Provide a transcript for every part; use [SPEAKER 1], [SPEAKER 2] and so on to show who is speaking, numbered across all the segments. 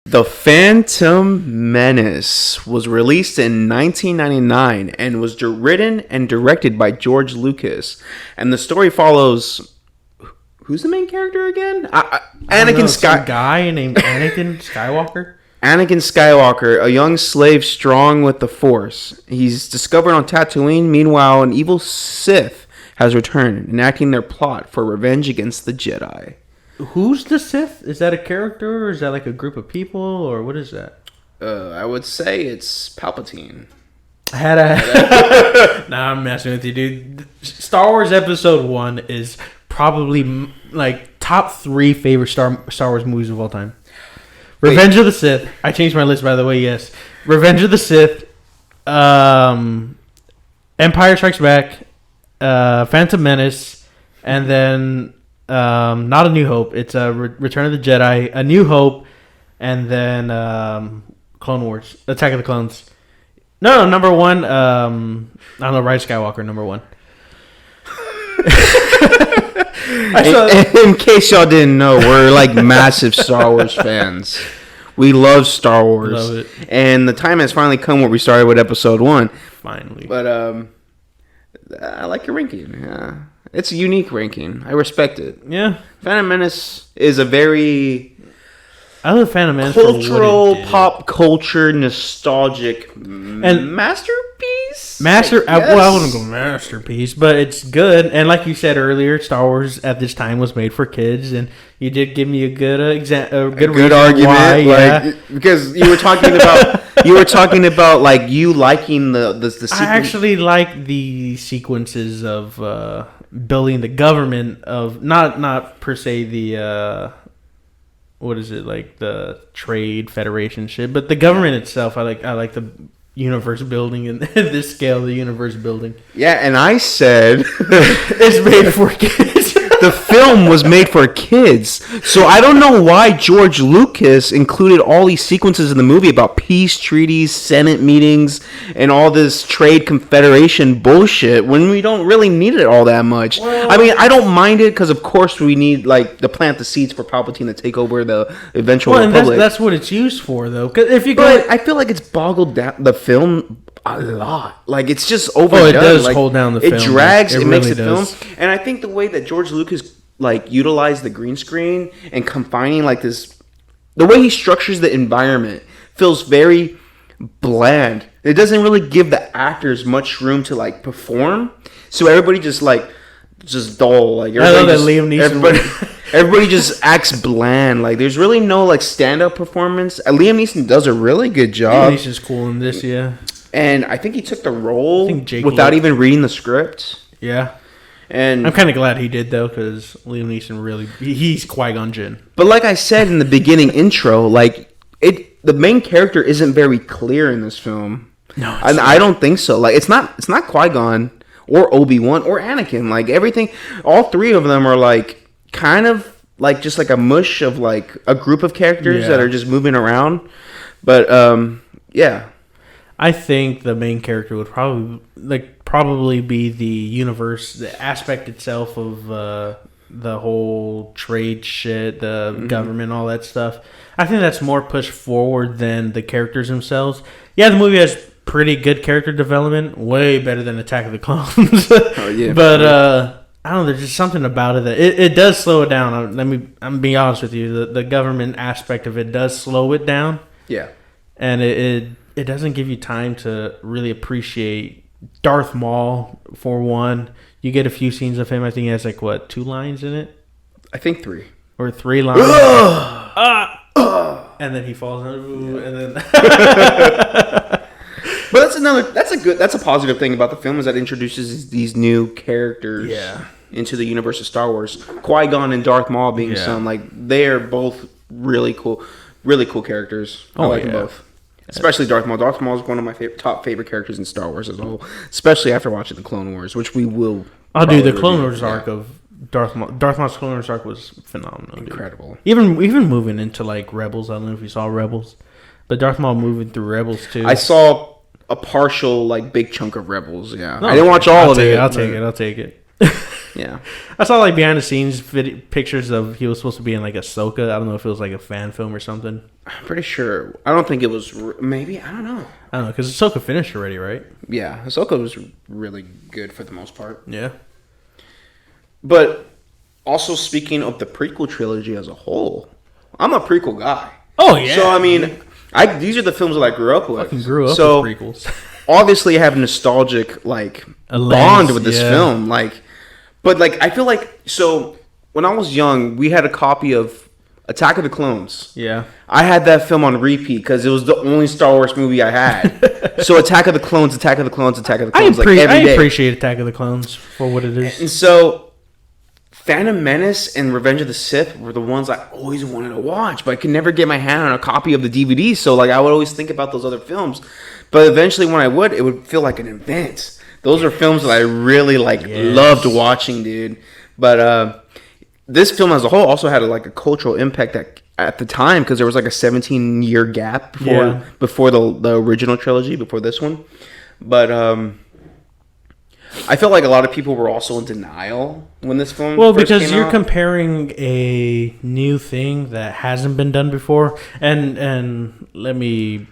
[SPEAKER 1] The Phantom Menace was released in 1999 and was written and directed by George Lucas. And the story follows... Who's the main character again?
[SPEAKER 2] Some guy named Anakin Skywalker.
[SPEAKER 1] Anakin Skywalker, a young slave strong with the Force. He's discovered on Tatooine. Meanwhile, an evil Sith has returned, enacting their plot for revenge against the Jedi.
[SPEAKER 2] Who's the Sith? Is that a character, or is that like a group of people, or what is that?
[SPEAKER 1] I would say it's Palpatine.
[SPEAKER 2] Nah, I'm messing with you, dude. Star Wars Episode 1 is probably like top 3 favorite Star Wars movies of all time. Revenge of the Sith. I changed my list, by the way. Yes, Revenge of the Sith, Empire Strikes Back, Phantom Menace, and then not A New Hope. It's Return of the Jedi, A New Hope, and then Clone Wars, Attack of the Clones. No, number 1. I don't know. Rise of Skywalker, number 1.
[SPEAKER 1] In case y'all didn't know, we're like massive Star Wars fans. We love Star Wars.
[SPEAKER 2] Love it.
[SPEAKER 1] And the time has finally come where we started with Episode 1.
[SPEAKER 2] Finally.
[SPEAKER 1] But I like your ranking. Yeah. It's a unique ranking. I respect it.
[SPEAKER 2] Yeah.
[SPEAKER 1] Phantom Menace is a very...
[SPEAKER 2] I love Phantom Menace
[SPEAKER 1] cultural, pop culture, nostalgic and masterpiece.
[SPEAKER 2] I wouldn't go masterpiece, but it's good. And like you said earlier, Star Wars at this time was made for kids, and you did give me a good
[SPEAKER 1] good argument, why, because you were talking about like you liking the sequence.
[SPEAKER 2] I actually like the sequences of building the government of not per se the. What is it, like the trade federation shit, but the government itself, I like the universe building and this scale of the universe building.
[SPEAKER 1] Yeah, and I said
[SPEAKER 2] it's made for kids.
[SPEAKER 1] The film was made for kids, so I don't know why George Lucas included all these sequences in the movie about peace treaties, Senate meetings, and all this trade confederation bullshit when we don't really need it all that much. Well, I mean, I don't mind it because, of course, we need like to plant the seeds for Palpatine to take over the eventual Republic.
[SPEAKER 2] And that's what it's used for, though. Cause if you
[SPEAKER 1] I feel like it's boggled down the film a lot. Like, it's just overdone.
[SPEAKER 2] Oh, it does
[SPEAKER 1] like,
[SPEAKER 2] hold down the film.
[SPEAKER 1] It drags. It
[SPEAKER 2] really
[SPEAKER 1] makes the
[SPEAKER 2] does.
[SPEAKER 1] film. And I think the way that George Lucas like utilized the green screen and confining like this, the way he structures the environment feels very bland. It doesn't really give the actors much room to like perform. So everybody just dull. Like
[SPEAKER 2] I love that Liam Neeson.
[SPEAKER 1] Everybody just acts bland. Like there's really no like stand-up performance. Liam Neeson does a really good job.
[SPEAKER 2] Liam Neeson's cool in this, yeah.
[SPEAKER 1] And I think he took the role without even reading the script.
[SPEAKER 2] Yeah.
[SPEAKER 1] And
[SPEAKER 2] I'm kind of glad he did, though, because Liam Neeson really... He's Qui-Gon Jinn.
[SPEAKER 1] But like I said in the beginning intro, like the main character isn't very clear in this film.
[SPEAKER 2] No,
[SPEAKER 1] I don't think so. Like it's not Qui-Gon or Obi-Wan or Anakin. Like everything, all 3 of them are like kind of like just like a mush of like a group of characters that are just moving around. But yeah.
[SPEAKER 2] I think the main character would probably be the universe, the aspect itself of the whole trade shit, the government, all that stuff. I think that's more pushed forward than the characters themselves. Yeah, the movie has pretty good character development, way better than Attack of the Clones.
[SPEAKER 1] Oh yeah,
[SPEAKER 2] but I don't know. There's just something about it that it does slow it down. I'm being honest with you. The government aspect of it does slow it down.
[SPEAKER 1] Yeah,
[SPEAKER 2] and it doesn't give you time to really appreciate Darth Maul, for one. You get a few scenes of him. I think he has, 2 lines in it?
[SPEAKER 1] I think 3.
[SPEAKER 2] Or 3 lines. And then he falls and then...
[SPEAKER 1] But that's a positive thing about the film, is that it introduces these new characters into the universe of Star Wars. Qui-Gon and Darth Maul being they're both really cool characters. I like them both. Especially Darth Maul. Darth Maul is one of my top favorite characters in Star Wars as a whole, especially after watching the Clone Wars, which we will.
[SPEAKER 2] Oh, dude, the Clone Wars arc of Darth Maul's Clone Wars arc was phenomenal.
[SPEAKER 1] Incredible.
[SPEAKER 2] Dude. Even moving into Rebels. I don't know if you saw Rebels, but Darth Maul moving through Rebels too.
[SPEAKER 1] I saw a partial big chunk of Rebels. Yeah, I didn't watch all of it.
[SPEAKER 2] I'll take it.
[SPEAKER 1] Yeah.
[SPEAKER 2] I saw like behind the scenes pictures of he was supposed to be in like Ahsoka. I don't know if it was like a fan film or something.
[SPEAKER 1] I'm pretty sure. I don't think it was. Maybe I don't know.
[SPEAKER 2] I don't know because Ahsoka finished already, right?
[SPEAKER 1] Yeah, Ahsoka was really good for the most part.
[SPEAKER 2] Yeah.
[SPEAKER 1] But also speaking of the prequel trilogy as a whole, I'm a prequel guy.
[SPEAKER 2] Oh yeah.
[SPEAKER 1] So I mean, these are the films that I grew up with.
[SPEAKER 2] Fucking grew up
[SPEAKER 1] so,
[SPEAKER 2] with prequels.
[SPEAKER 1] Obviously, I have a nostalgic bond with this film. But I feel like so when I was young, we had a copy of Attack of the Clones.
[SPEAKER 2] Yeah.
[SPEAKER 1] I had that film on repeat because it was the only Star Wars movie I had. So Attack of the Clones, Attack of the Clones, Attack of the Clones, every day.
[SPEAKER 2] I appreciate Attack of the Clones for what it is.
[SPEAKER 1] And so Phantom Menace and Revenge of the Sith were the ones I always wanted to watch, but I could never get my hand on a copy of the DVD. So I would always think about those other films. But eventually when I would, it would feel like an event. Those are films that I really loved watching, dude. But this film as a whole also had a cultural impact at the time because there was a 17-year gap before the original trilogy, before this one. But I felt like a lot of people were also in denial when this film
[SPEAKER 2] because you're comparing a new thing that hasn't been done before. And let me...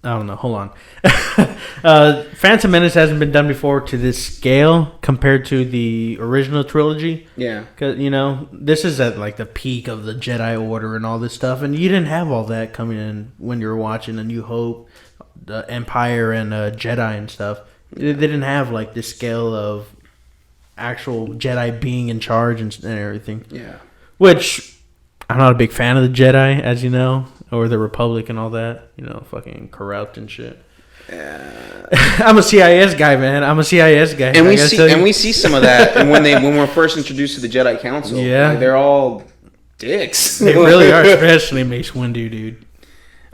[SPEAKER 2] I don't know. Hold on. Phantom Menace hasn't been done before to this scale compared to the original trilogy.
[SPEAKER 1] Yeah.
[SPEAKER 2] Because, this is at the peak of the Jedi Order and all this stuff. And you didn't have all that coming in when you were watching A New Hope, the Empire, and Jedi and stuff. They didn't have this scale of actual Jedi being in charge and everything.
[SPEAKER 1] Yeah. Which
[SPEAKER 2] I'm not a big fan of the Jedi, as you know. Or the Republic and all that, fucking corrupt and shit. Yeah. I'm a CIS guy, man. I'm a CIS guy.
[SPEAKER 1] And we see some of that. And when we're first introduced to the Jedi Council, they're all dicks.
[SPEAKER 2] They really are, especially Mace Windu, dude.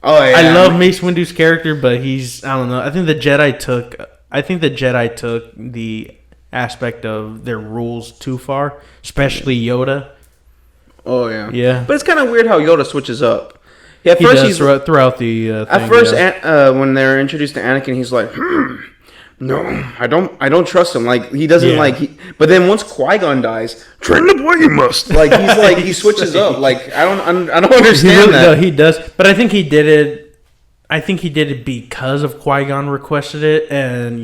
[SPEAKER 1] Oh yeah.
[SPEAKER 2] I love Mace Windu's character, but I don't know. I think the Jedi took the aspect of their rules too far, especially Yoda.
[SPEAKER 1] Oh yeah.
[SPEAKER 2] Yeah.
[SPEAKER 1] But it's kind of weird how Yoda switches up. Yeah, at
[SPEAKER 2] he
[SPEAKER 1] first
[SPEAKER 2] does throughout the thing,
[SPEAKER 1] at first, when they're introduced to Anakin, he's like, no, I don't trust him. He doesn't but then once Qui-Gon dies, train the boy you must. He switches up. I don't understand that.
[SPEAKER 2] No, he does. But I think he did it. I think he did it because of Qui-Gon requested it, and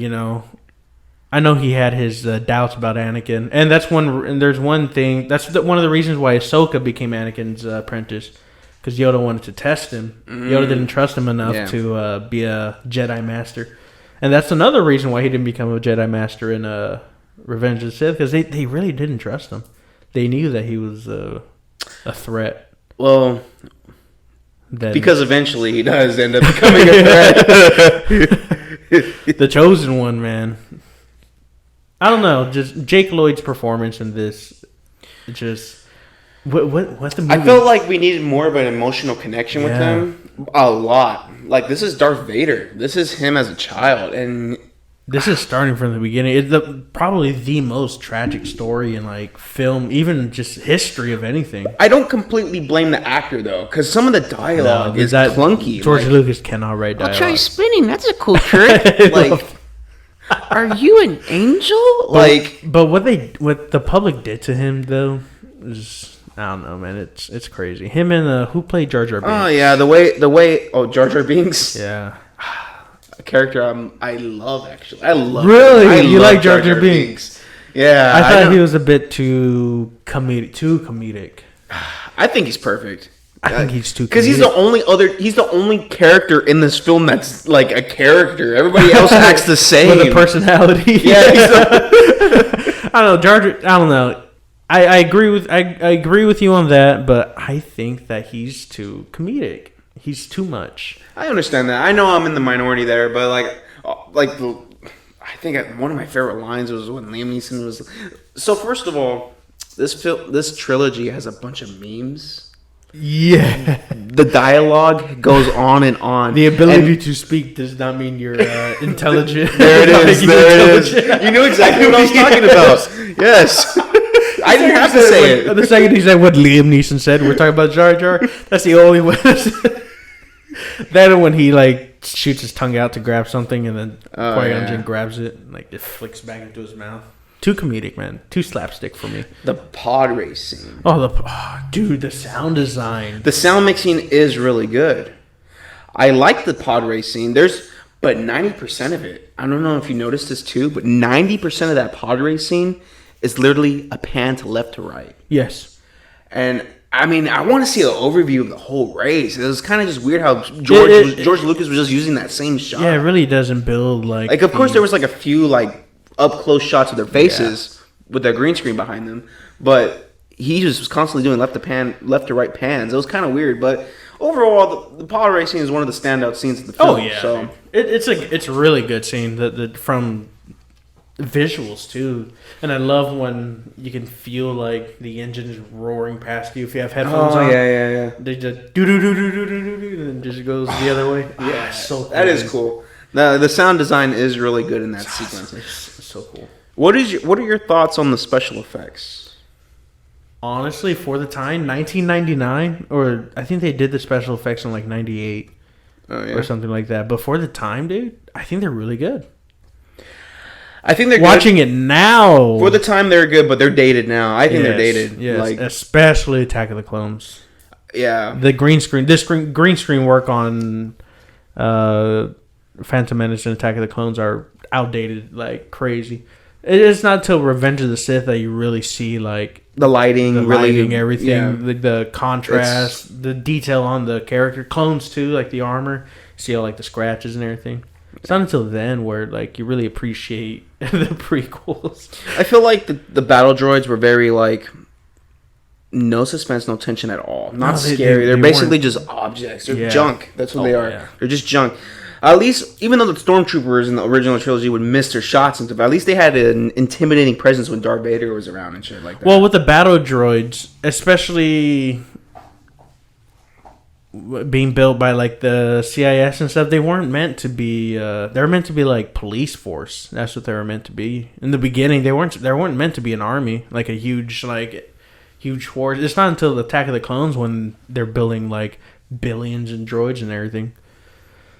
[SPEAKER 2] I know he had his doubts about Anakin, and that's one. And there's one thing. That's one of the reasons why Ahsoka became Anakin's apprentice. Because Yoda wanted to test him. Yoda didn't trust him enough to be a Jedi Master. And that's another reason why he didn't become a Jedi Master in Revenge of the Sith. Because they really didn't trust him. They knew that he was a threat.
[SPEAKER 1] Well, because eventually he does end up becoming a threat.
[SPEAKER 2] The chosen one, man. I don't know. Just Jake Lloyd's performance in this, just... What's the movie?
[SPEAKER 1] I felt like we needed more of an emotional connection with him. A lot. This is Darth Vader. This is him as a child, and
[SPEAKER 2] this is starting from the beginning. It's probably the most tragic story in film, even just history of anything.
[SPEAKER 1] I don't completely blame the actor though, because some of the dialogue is clunky.
[SPEAKER 2] George Lucas cannot write dialogue.
[SPEAKER 1] I'll try spinning. That's a cool trick. Are you an angel?
[SPEAKER 2] But what the public did to him though is. I don't know, man. It's crazy. Him and who played Jar Jar Binks?
[SPEAKER 1] Oh yeah, the way. Oh, Jar Jar Binks.
[SPEAKER 2] Yeah,
[SPEAKER 1] a character I love actually. I love.
[SPEAKER 2] Really, you like Jar Jar Binks?
[SPEAKER 1] Yeah,
[SPEAKER 2] I thought he was a bit too comedic.
[SPEAKER 1] I think he's perfect.
[SPEAKER 2] I think he's too
[SPEAKER 1] because he's the only character in this film that's a character. Everybody else acts the same
[SPEAKER 2] with a personality.
[SPEAKER 1] Yeah,
[SPEAKER 2] I don't know, Jar Jar. I don't know. I agree with you on that, but I think that he's too comedic. He's too much.
[SPEAKER 1] I understand that. I know I'm in the minority there, but I think one of my favorite lines was when Liam Neeson was. So first of all, this trilogy has a bunch of memes.
[SPEAKER 2] Yeah,
[SPEAKER 1] the dialogue goes on and on.
[SPEAKER 2] The ability to speak does not mean you're intelligent.
[SPEAKER 1] There it is. There it is. You know exactly what I was talking about. Yes. I didn't have to say it.
[SPEAKER 2] The second he said what Liam Neeson said, we're talking about Jar Jar. That's the only way. Then when he shoots his tongue out to grab something, and then Qui-Gon Jinn grabs it, and it flicks back into his mouth. Too comedic, man. Too slapstick for me.
[SPEAKER 1] The pod race scene.
[SPEAKER 2] Dude, the sound design.
[SPEAKER 1] The sound mixing is really good. I like the pod race scene. But 90% of it, I don't know if you noticed this too, but 90% of that pod race scene is literally a pan to left to right.
[SPEAKER 2] Yes.
[SPEAKER 1] And I mean, I want to see an overview of the whole race. It was kind of just weird how George Lucas was just using that same shot.
[SPEAKER 2] Yeah, it really doesn't build like
[SPEAKER 1] of course there was like a few like up close shots of their faces with their green screen behind them, but he just was constantly doing left to right pans. It was kind of weird, but overall the pod racing is one of the standout scenes of the film.
[SPEAKER 2] Oh yeah, so it's a really good scene. The from visuals too, and I love when you can feel like the engine is roaring past you if you have headphones on.
[SPEAKER 1] Yeah.
[SPEAKER 2] They just do and just goes the other way.
[SPEAKER 1] Yeah, so cool. That is cool. The sound design is really good in that sequence.
[SPEAKER 2] It's so cool.
[SPEAKER 1] What are your thoughts on the special effects?
[SPEAKER 2] Honestly, for the time, 1999, or I think they did the special effects in like 98 or something like that. But for the time, dude, I think they're really good.
[SPEAKER 1] I think they're
[SPEAKER 2] watching it now.
[SPEAKER 1] For the time, they're good, but they're dated now. I think they're dated.
[SPEAKER 2] Yes, like, especially Attack of the Clones.
[SPEAKER 1] Yeah,
[SPEAKER 2] the green screen work on Phantom Menace and Attack of the Clones are outdated like crazy. It's not till Revenge of the Sith that you really see like
[SPEAKER 1] the lighting,
[SPEAKER 2] everything, the contrast, the detail on the character clones too, like the armor. See all like the scratches and everything. It's not until then where like you really appreciate the prequels.
[SPEAKER 1] I feel like the battle droids were very like no suspense, no tension at all. Not scary. They're basically just objects. They're junk. That's what they are. Yeah. They're just junk. At least, even though the stormtroopers in the original trilogy would miss their shots and stuff, at least they had an intimidating presence when Darth Vader was around and shit like that.
[SPEAKER 2] Well, with the battle droids, especially being built by like the CIS and stuff, they weren't meant to be. They were meant to be like police force. That's what they were meant to be in the beginning. They weren't meant to be an army, like a huge force. It's not until the Attack of the Clones when they're building like billions in droids and everything.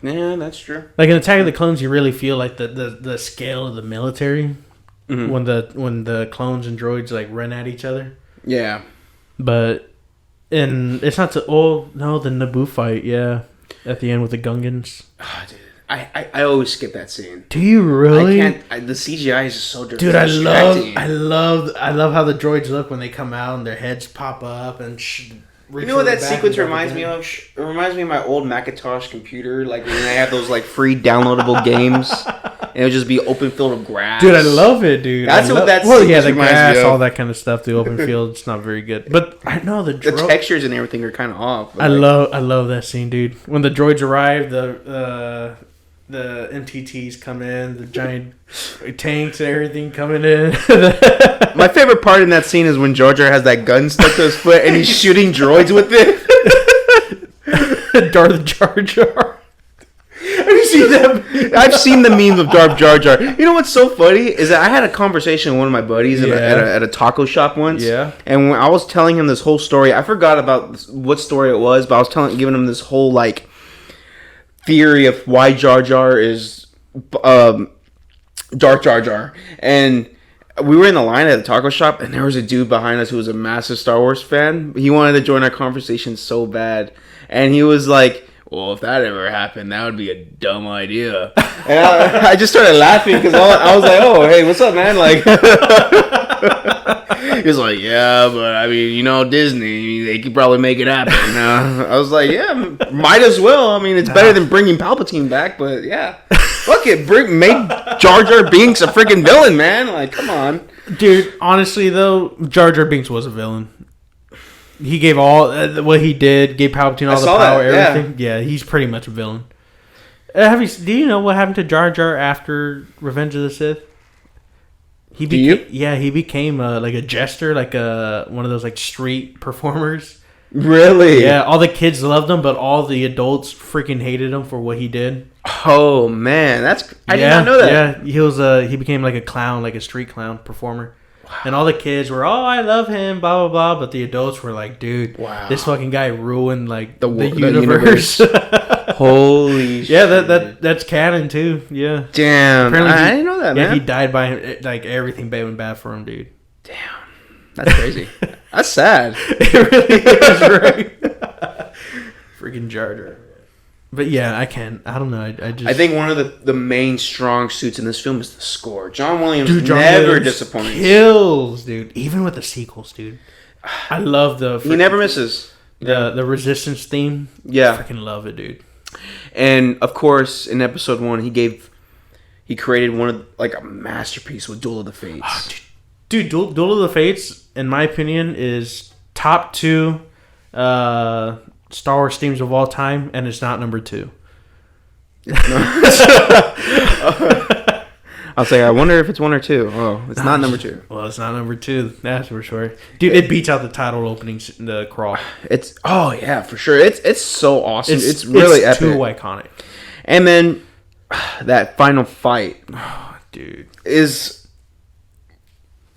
[SPEAKER 1] Yeah, that's true.
[SPEAKER 2] Like in Attack of the Clones, you really feel like the scale of the military when the clones and droids like run at each other.
[SPEAKER 1] Yeah,
[SPEAKER 2] but it's not the Naboo fight. Yeah, at the end with the Gungans.
[SPEAKER 1] Oh, dude, I always skip that scene.
[SPEAKER 2] Do you really?
[SPEAKER 1] I can't. The CGI is just so dirty.
[SPEAKER 2] Dude, I love how the droids look when they come out and their heads pop up and.
[SPEAKER 1] You know what that sequence reminds me of? It reminds me of my old Macintosh computer, like when I have those like free downloadable games, and it would just be open field of grass.
[SPEAKER 2] Dude, I love it, dude.
[SPEAKER 1] That's what that.
[SPEAKER 2] Well, yeah, the grass, all that kind of stuff. The open field, it's not very good, but I know the
[SPEAKER 1] textures and everything are kind of off.
[SPEAKER 2] I love that scene, dude. When the droids arrive, the MTTs come in, the giant tanks and everything coming in.
[SPEAKER 1] My favorite part in that scene is when Jar Jar has that gun stuck to his foot and he's shooting droids with it.
[SPEAKER 2] Darth Jar Jar.
[SPEAKER 1] Have you seen them? I've seen the memes of Darth Jar Jar. You know what's so funny is that I had a conversation with one of my buddies at a taco shop once.
[SPEAKER 2] Yeah.
[SPEAKER 1] And when I was telling him this whole story, I forgot about what story it was, but I was giving him this whole like theory of why Jar Jar is Darth Jar Jar. And we were in the line at the taco shop, and there was a dude behind us who was a massive Star Wars fan. He wanted to join our conversation so bad. And he was like, well, if that ever happened, that would be a dumb idea. And I just started laughing because I was like, oh, hey, what's up, man? Like, he was like, yeah, but I mean, you know, Disney, they could probably make it happen. I was like, yeah, might as well. I mean, it's better than bringing Palpatine back, but yeah. Fuck it, make Jar Jar Binks a freaking villain, man. Like, come on.
[SPEAKER 2] Dude, honestly, though, Jar Jar Binks was a villain. He gave all what he did, gave Palpatine all the power, everything. Yeah, he's pretty much a villain. Do you know what happened to Jar Jar after Revenge of the Sith? He became like a jester, like one of those like street performers.
[SPEAKER 1] Really?
[SPEAKER 2] Yeah, all the kids loved him, but all the adults freaking hated him for what he did.
[SPEAKER 1] Oh man, I did not know that.
[SPEAKER 2] Yeah, he became like a clown, like a street clown performer. And all the kids were, oh, I love him, blah, blah, blah. But the adults were like, dude,
[SPEAKER 1] Wow.
[SPEAKER 2] this fucking guy ruined, like, the
[SPEAKER 1] universe.
[SPEAKER 2] universe.
[SPEAKER 1] Holy shit.
[SPEAKER 2] Yeah, that's canon, too. Yeah.
[SPEAKER 1] Damn. I didn't know that, man.
[SPEAKER 2] Yeah, he died by, like, everything went bad for him, dude.
[SPEAKER 1] Damn. That's crazy. That's sad.
[SPEAKER 2] It really is, right? Freaking Jar Jar. But yeah, I don't know.
[SPEAKER 1] I think one of the main strong suits in this film is the score. John Williams
[SPEAKER 2] John
[SPEAKER 1] never
[SPEAKER 2] Williams
[SPEAKER 1] disappoints.
[SPEAKER 2] Kills, dude. Even with the sequels, dude. I love
[SPEAKER 1] he never misses.
[SPEAKER 2] The Resistance theme.
[SPEAKER 1] Yeah.
[SPEAKER 2] I freaking love it, dude.
[SPEAKER 1] And of course, in episode 1, he created one of like a masterpiece with Duel of the Fates.
[SPEAKER 2] Oh, dude, Duel of the Fates, in my opinion, is top 2 Star Wars themes of all time, and it's not number 2.
[SPEAKER 1] I'll say, I wonder if it's 1 or 2. Oh, it's not number 2.
[SPEAKER 2] Well, it's not number 2. That's for sure. Dude, it beats out the title opening, the crawl.
[SPEAKER 1] Oh yeah, for sure. It's so awesome. It's really epic.
[SPEAKER 2] Too iconic.
[SPEAKER 1] And then that final fight,
[SPEAKER 2] dude,
[SPEAKER 1] is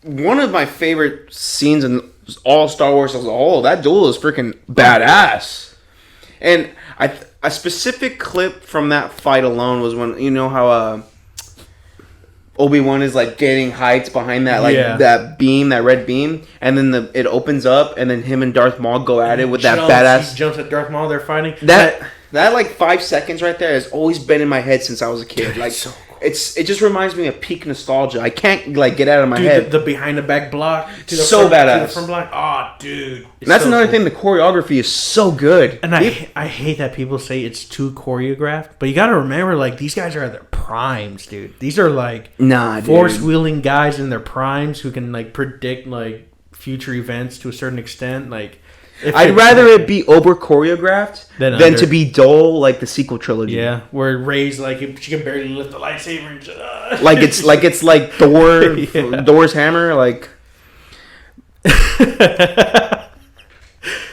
[SPEAKER 1] one of my favorite scenes in all Star Wars as a whole. That duel is freaking badass. And a specific clip from that fight alone was when, you know how Obi-Wan is like getting heights behind that that beam, that red beam, and then it opens up, and then him and Darth Maul go at it with that badass.
[SPEAKER 2] He jumps at Darth Maul. They're fighting.
[SPEAKER 1] That like 5 seconds right there has always been in my head since I was a kid. Like so cool. It just reminds me of peak nostalgia. I can't like get out of my head.
[SPEAKER 2] The behind the back block to the
[SPEAKER 1] so
[SPEAKER 2] front,
[SPEAKER 1] badass.
[SPEAKER 2] To the front block. Oh, dude.
[SPEAKER 1] And that's another thing. The choreography is so good.
[SPEAKER 2] And I hate that people say it's too choreographed, but you got to remember, like, these guys are at their primes, dude. These are like force wielding guys in their primes who can like predict like future events to a certain extent. Like,
[SPEAKER 1] I'd rather it be over choreographed than to be dull like the sequel trilogy.
[SPEAKER 2] Yeah, where Rey's like she can barely lift the lightsaber and just,
[SPEAKER 1] like it's like Thor, Thor's hammer. Like,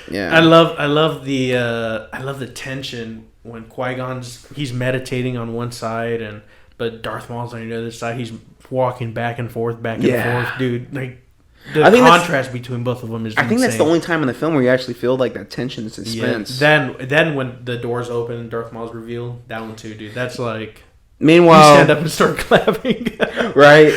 [SPEAKER 1] yeah,
[SPEAKER 2] I love the tension when Qui-Gon's he's meditating on one side but Darth Maul's on the other side. He's walking back and forth, dude. Like. The contrast between both of them is insane.
[SPEAKER 1] I think that's the only time in the film where you actually feel like that tension and suspense.
[SPEAKER 2] Yeah. Then when the doors open and Darth Maul's revealed, that one too, dude. That's like...
[SPEAKER 1] Meanwhile...
[SPEAKER 2] You stand up and start clapping.
[SPEAKER 1] Right?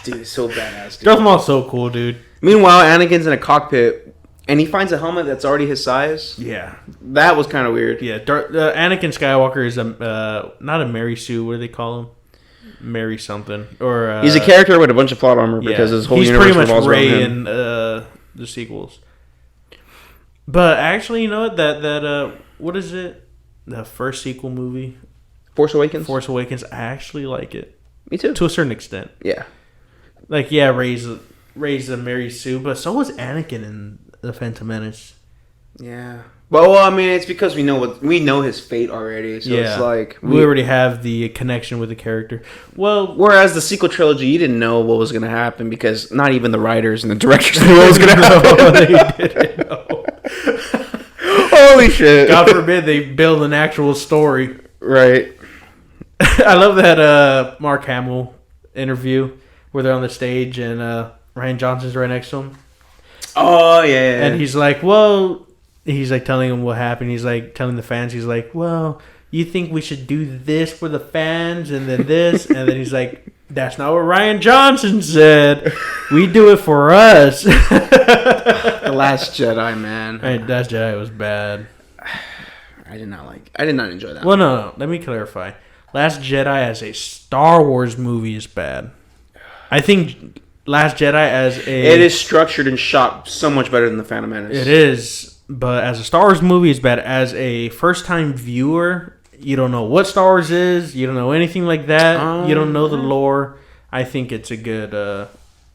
[SPEAKER 1] Dude, it's so badass, dude.
[SPEAKER 2] Darth Maul's so cool, dude.
[SPEAKER 1] Meanwhile, Anakin's in a cockpit, and he finds a helmet that's already his size.
[SPEAKER 2] Yeah.
[SPEAKER 1] That was kind of weird.
[SPEAKER 2] Yeah, Anakin Skywalker is not a Mary Sue, what do they call him? Mary something, or
[SPEAKER 1] he's a character with a bunch of plot armor because his whole universe revolves around him. He's pretty
[SPEAKER 2] much Rey in the sequels. But actually, you know what? That what is it? The first sequel movie,
[SPEAKER 1] Force Awakens.
[SPEAKER 2] I actually like it.
[SPEAKER 1] Me too,
[SPEAKER 2] to a certain extent.
[SPEAKER 1] Yeah,
[SPEAKER 2] like Rey's a Mary Sue, but so was Anakin in The Phantom Menace.
[SPEAKER 1] Yeah. Well, I mean, it's because we know his fate already. So it's like
[SPEAKER 2] we already have the connection with the character. Well,
[SPEAKER 1] whereas the sequel trilogy, you didn't know what was going to happen because not even the writers and the directors knew what was going to happen.
[SPEAKER 2] They didn't know.
[SPEAKER 1] Holy shit!
[SPEAKER 2] God forbid they build an actual story.
[SPEAKER 1] Right.
[SPEAKER 2] I love that Mark Hamill interview where they're on the stage and Rian Johnson's right next to him.
[SPEAKER 1] Oh yeah.
[SPEAKER 2] And he's like, well. He's like telling him what happened. He's like telling the fans. He's like, well, you think we should do this for the fans and then this? And then he's like, that's not what Rian Johnson said. We do it for us.
[SPEAKER 1] The Last Jedi, man.
[SPEAKER 2] Last Jedi was bad.
[SPEAKER 1] I did not enjoy that.
[SPEAKER 2] Well, no. Let me clarify. Last Jedi as a Star Wars movie is bad. I think Last Jedi it
[SPEAKER 1] is structured and shot so much better than The Phantom Menace.
[SPEAKER 2] It is. But as a Star Wars movie, it's bad. As a first-time viewer, you don't know what Star Wars is. You don't know anything like that. You don't know the lore. I think it's a good...
[SPEAKER 1] but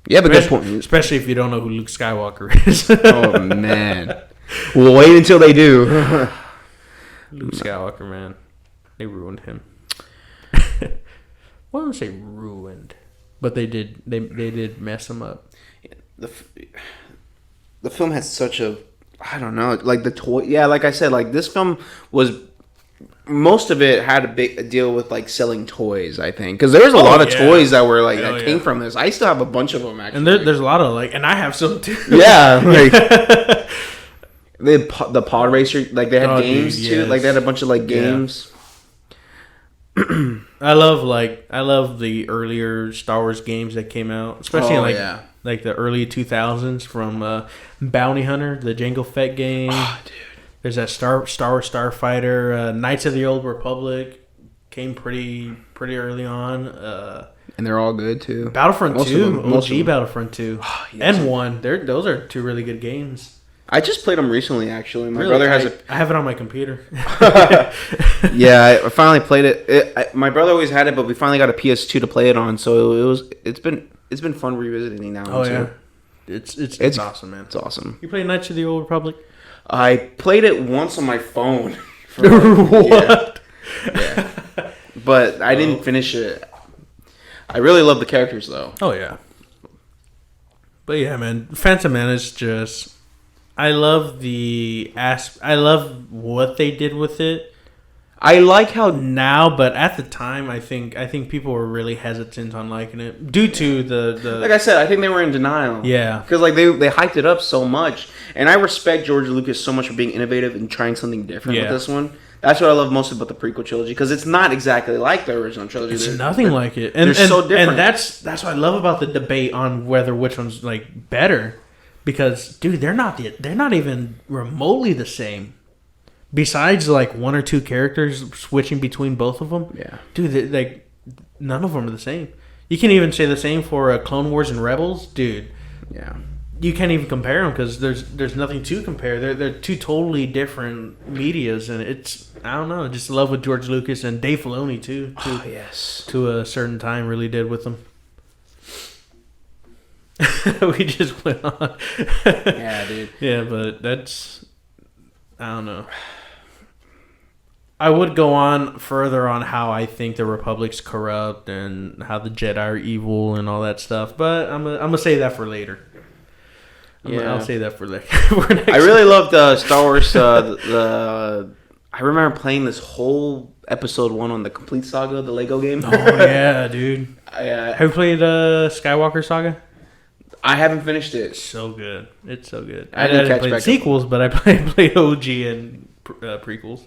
[SPEAKER 1] good point.
[SPEAKER 2] Especially if you don't know who Luke Skywalker is.
[SPEAKER 1] Oh, man. We'll wait until they do.
[SPEAKER 2] Luke Skywalker, man. They ruined him. Well, I wouldn't say ruined. But they did mess him up.
[SPEAKER 1] The film has such a... I don't know, like the toy. Yeah, like I said, like this film was most of it had a big deal with like selling toys. I think because there's a lot of toys that were like that came from this. I still have a bunch of them actually,
[SPEAKER 2] and there's a lot of like, and I have some too.
[SPEAKER 1] Yeah, like the pod racer, like they had games too. Like they had a bunch of like games.
[SPEAKER 2] I love the earlier Star Wars games that came out, especially like the early 2000s from Bounty Hunter, the Jango Fett game.
[SPEAKER 1] Oh, dude.
[SPEAKER 2] There's that Star Wars Starfighter, Knights of the Old Republic came pretty early on.
[SPEAKER 1] And they're all good too.
[SPEAKER 2] Battlefront 2, OG Battlefront 2, and 1. Those are two really good games.
[SPEAKER 1] I just played them recently, actually. My brother has
[SPEAKER 2] I have it on my computer.
[SPEAKER 1] Yeah, I finally played it. My brother always had it, but we finally got a PS2 to play it on. So it's been fun revisiting it now.
[SPEAKER 2] Oh yeah, it's awesome, man.
[SPEAKER 1] It's awesome.
[SPEAKER 2] You play Knights of the Old Republic?
[SPEAKER 1] I played it once on my phone.
[SPEAKER 2] What?
[SPEAKER 1] Yeah. But I didn't finish it. I really love the characters though.
[SPEAKER 2] Oh yeah. But yeah, man, Phantom Menace just. I love I love what they did with it.
[SPEAKER 1] I like how
[SPEAKER 2] now, but at the time, I think people were really hesitant on liking it due to the.
[SPEAKER 1] Like I said, I think they were in denial.
[SPEAKER 2] Yeah,
[SPEAKER 1] because like they hyped it up so much, and I respect George Lucas so much for being innovative and trying something different with this one. That's what I love most about the prequel trilogy because it's not exactly like the original trilogy.
[SPEAKER 2] It's nothing like it, and
[SPEAKER 1] they're so different.
[SPEAKER 2] And that's what I love about the debate on which one's like better. Because, dude, they're not even remotely the same. Besides, like, one or two characters switching between both of them.
[SPEAKER 1] Yeah.
[SPEAKER 2] Dude, none of them are the same. You can even say the same for Clone Wars and Rebels. Dude.
[SPEAKER 1] Yeah.
[SPEAKER 2] You can't even compare them because there's nothing to compare. They're two totally different medias. And it's, I don't know, just love what George Lucas and Dave Filoni, too.
[SPEAKER 1] Oh, yes.
[SPEAKER 2] To a certain time really did with them. We just went on.
[SPEAKER 1] Yeah, dude.
[SPEAKER 2] Yeah, but that's... I don't know. I would go on further on how I think the Republic's corrupt and how the Jedi are evil and all that stuff, but I'm gonna say that for later. I'll say that for later.
[SPEAKER 1] I really loved Star Wars. I remember playing this whole episode 1 on the Complete Saga, the Lego game.
[SPEAKER 2] Oh yeah, dude.
[SPEAKER 1] Have
[SPEAKER 2] you played Skywalker Saga?
[SPEAKER 1] I haven't finished it.
[SPEAKER 2] It's so good. It's so good.
[SPEAKER 1] I didn't
[SPEAKER 2] play sequels, but I played OG and prequels.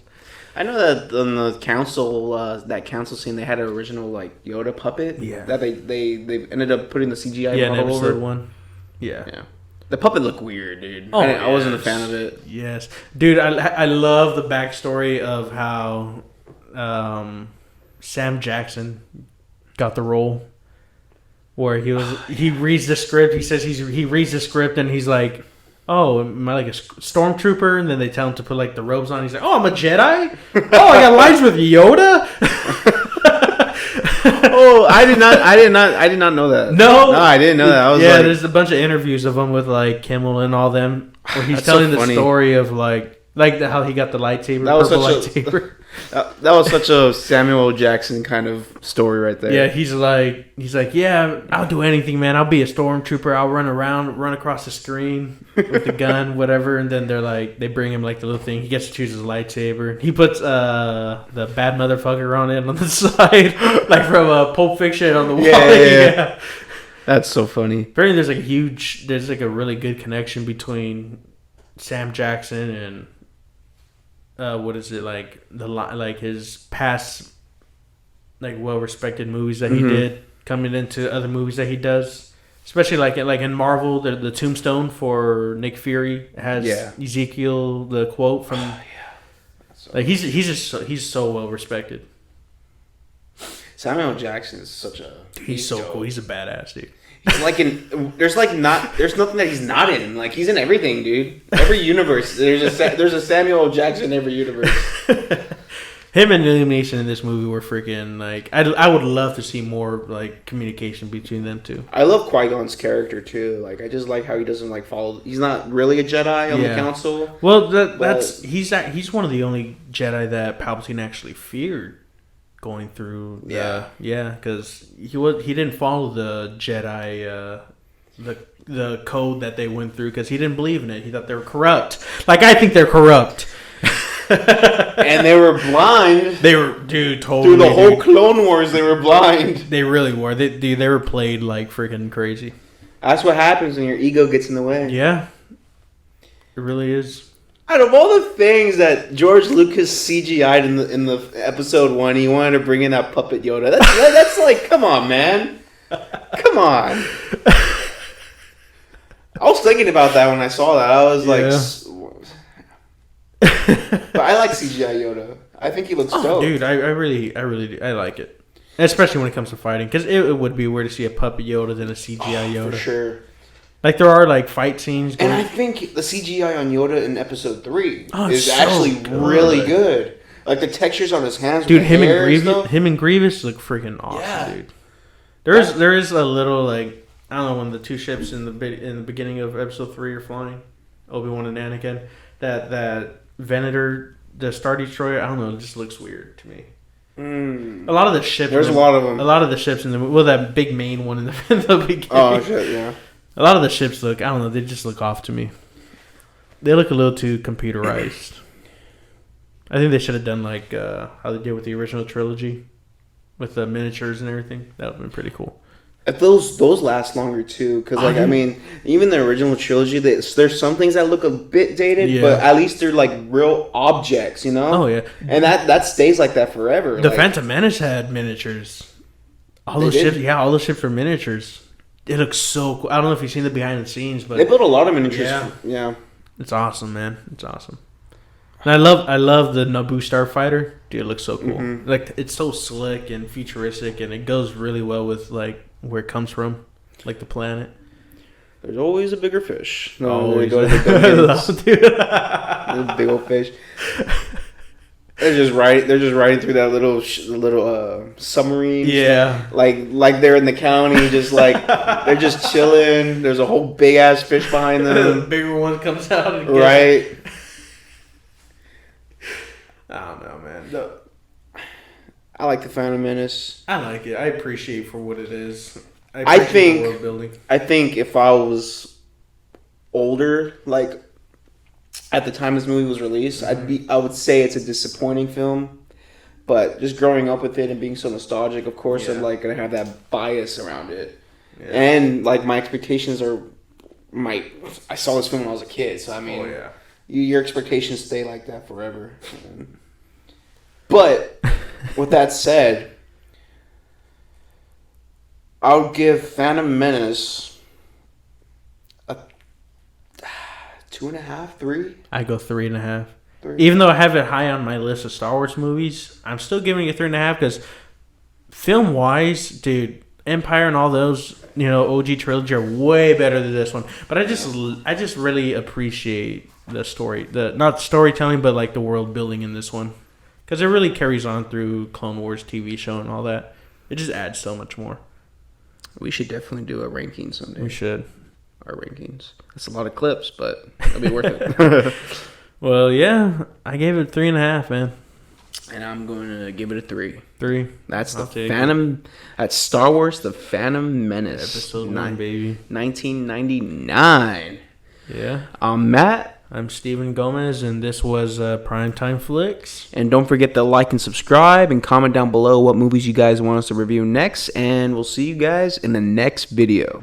[SPEAKER 1] I know that on the council, that council scene, they had an original like Yoda puppet.
[SPEAKER 2] Yeah.
[SPEAKER 1] That they ended up putting the CGI
[SPEAKER 2] model
[SPEAKER 1] over.
[SPEAKER 2] Episode 1. Yeah.
[SPEAKER 1] Yeah. The puppet looked weird, dude.
[SPEAKER 2] Oh,
[SPEAKER 1] I wasn't a fan of it.
[SPEAKER 2] Yes, dude. I love the backstory of how Sam Jackson got the role. Where he reads the script. He says he reads the script and he's like, "Oh, am I like a stormtrooper?" And then they tell him to put like the robes on. He's like, "Oh, I'm a Jedi. Oh, I got lines with Yoda."
[SPEAKER 1] Oh, I did not know that.
[SPEAKER 2] No,
[SPEAKER 1] I didn't know that.
[SPEAKER 2] There's a bunch of interviews of him with like Kimmel and all them where he's telling the story of like how he got the lightsaber.
[SPEAKER 1] That was
[SPEAKER 2] lightsaber.
[SPEAKER 1] That was such a Samuel Jackson kind of story right there.
[SPEAKER 2] Yeah, he's like, yeah, I'll do anything, man. I'll be a stormtrooper. I'll run across the screen with the gun, whatever. And then they bring him like the little thing. He gets to choose his lightsaber. He puts the bad motherfucker on it on the side, like from Pulp Fiction on the wall.
[SPEAKER 1] Yeah. That's so funny.
[SPEAKER 2] Apparently, there's a really good connection between Sam Jackson and. What is it like his past well respected movies that he did coming into other movies that he does, especially like in Marvel the Tombstone for Nick Fury has Ezekiel the quote from he's so well respected.
[SPEAKER 1] Samuel Jackson is such a
[SPEAKER 2] he's so cool. He's a badass dude.
[SPEAKER 1] He's like there's nothing that he's not in. Like he's in everything, dude. Every universe, there's a Samuel Jackson in every universe.
[SPEAKER 2] Him and Illumination in this movie were freaking like. I would love to see more like communication between them two.
[SPEAKER 1] I love Qui-Gon's character too. Like I just like how he doesn't like follow. He's not really a Jedi on the council.
[SPEAKER 2] Well, he's one of the only Jedi that Palpatine actually feared. Going through, because he didn't follow the Jedi, the code that they went through because he didn't believe in it. He thought they were corrupt. Like I think they're corrupt.
[SPEAKER 1] And they were blind.
[SPEAKER 2] They were, dude, totally.
[SPEAKER 1] Through the whole Clone Wars, they were blind.
[SPEAKER 2] They really were. They were played like freaking crazy.
[SPEAKER 1] That's what happens when your ego gets in the way.
[SPEAKER 2] Yeah. It really is.
[SPEAKER 1] Out of all the things that George Lucas CGI'd in the episode 1, he wanted to bring in that puppet Yoda. That's like, come on, man. Come on. I was thinking about that when I saw that. I was like, but I like CGI Yoda. I think he looks dope.
[SPEAKER 2] Dude, I really do. I like it. Especially when it comes to fighting. Because it would be weird to see a puppet Yoda than a CGI Yoda.
[SPEAKER 1] For sure.
[SPEAKER 2] Like, there are, like, fight scenes going.
[SPEAKER 1] And I think the CGI on Yoda in episode 3 is
[SPEAKER 2] so
[SPEAKER 1] actually
[SPEAKER 2] good.
[SPEAKER 1] really good. Like, the textures on his hands.
[SPEAKER 2] Dude,
[SPEAKER 1] with
[SPEAKER 2] him
[SPEAKER 1] hair
[SPEAKER 2] and Grievous look freaking awesome, dude. There is a little, like, I don't know, when the two ships in the beginning of episode 3 are flying, Obi-Wan and Anakin, that Venator, the Star Destroyer, I don't know, it just looks weird to me. A lot of the ships.
[SPEAKER 1] There's a lot of them.
[SPEAKER 2] A lot of the ships in the that big main one in the beginning.
[SPEAKER 1] Oh shit, yeah.
[SPEAKER 2] A lot of the ships look, I don't know, they just look off to me. They look a little too computerized. I think they should have done like how they did with the original trilogy, with the miniatures and everything. That would have been pretty cool.
[SPEAKER 1] If those last longer too, because like I mean, even the original trilogy, there's some things that look a bit dated, but at least they're like real objects, you know?
[SPEAKER 2] Oh yeah,
[SPEAKER 1] and that stays like that forever.
[SPEAKER 2] The
[SPEAKER 1] like,
[SPEAKER 2] Phantom Menace had miniatures. All those ships were miniatures. It looks so cool. I don't know if you've seen the behind the scenes, but
[SPEAKER 1] they built a lot of miniatures. Yeah.
[SPEAKER 2] It's awesome, man. It's awesome. And I love the Naboo Starfighter. Dude, it looks so cool.
[SPEAKER 1] Mm-hmm.
[SPEAKER 2] Like, it's so slick and futuristic, and it goes really well with like where it comes from, like the planet.
[SPEAKER 1] There's always a bigger fish.
[SPEAKER 2] Always.
[SPEAKER 1] Go to the big old fish. They're just riding through that little submarine.
[SPEAKER 2] Yeah.
[SPEAKER 1] Like they're in the county, just like they're just chilling. There's a whole big ass fish behind them.
[SPEAKER 2] The bigger one comes out. And
[SPEAKER 1] right.
[SPEAKER 2] I don't know, man.
[SPEAKER 1] I like the Phantom Menace.
[SPEAKER 2] I like it. I appreciate for what it is.
[SPEAKER 1] I think
[SPEAKER 2] the world building.
[SPEAKER 1] I think if I was older, like at the time this movie was released, I would say it's a disappointing film. But just growing up with it and being so nostalgic, of course, I'm like gonna have that bias around it. Yeah. And like my expectations are, I saw this film when I was a kid, so I mean, your expectations stay like that forever. But with that said, I would give Phantom Menace a 2.5, 3.
[SPEAKER 2] I go 3.5. Even though I have it high on my list of Star Wars movies, I'm still giving it 3.5 because film wise, dude, Empire and all those, OG trilogy are way better than this one. But I just really appreciate the story, not storytelling, but like the world building in this one, because it really carries on through Clone Wars TV show and all that. It just adds so much more.
[SPEAKER 1] We should definitely do a ranking someday.
[SPEAKER 2] We should.
[SPEAKER 1] Our rankings. That's a lot of clips, but it'll be worth it.
[SPEAKER 2] Well, yeah, I gave it 3.5, man.
[SPEAKER 1] And I'm going to give it a 3.
[SPEAKER 2] 3.
[SPEAKER 1] That's the Phantom. That's Star Wars: The Phantom Menace,
[SPEAKER 2] episode 9, baby,
[SPEAKER 1] 1999.
[SPEAKER 2] Yeah.
[SPEAKER 1] I'm Matt.
[SPEAKER 2] I'm Steven Gomez, and this was Primetime Flicks.
[SPEAKER 1] And don't forget to like and subscribe and comment down below what movies you guys want us to review next. And we'll see you guys in the next video.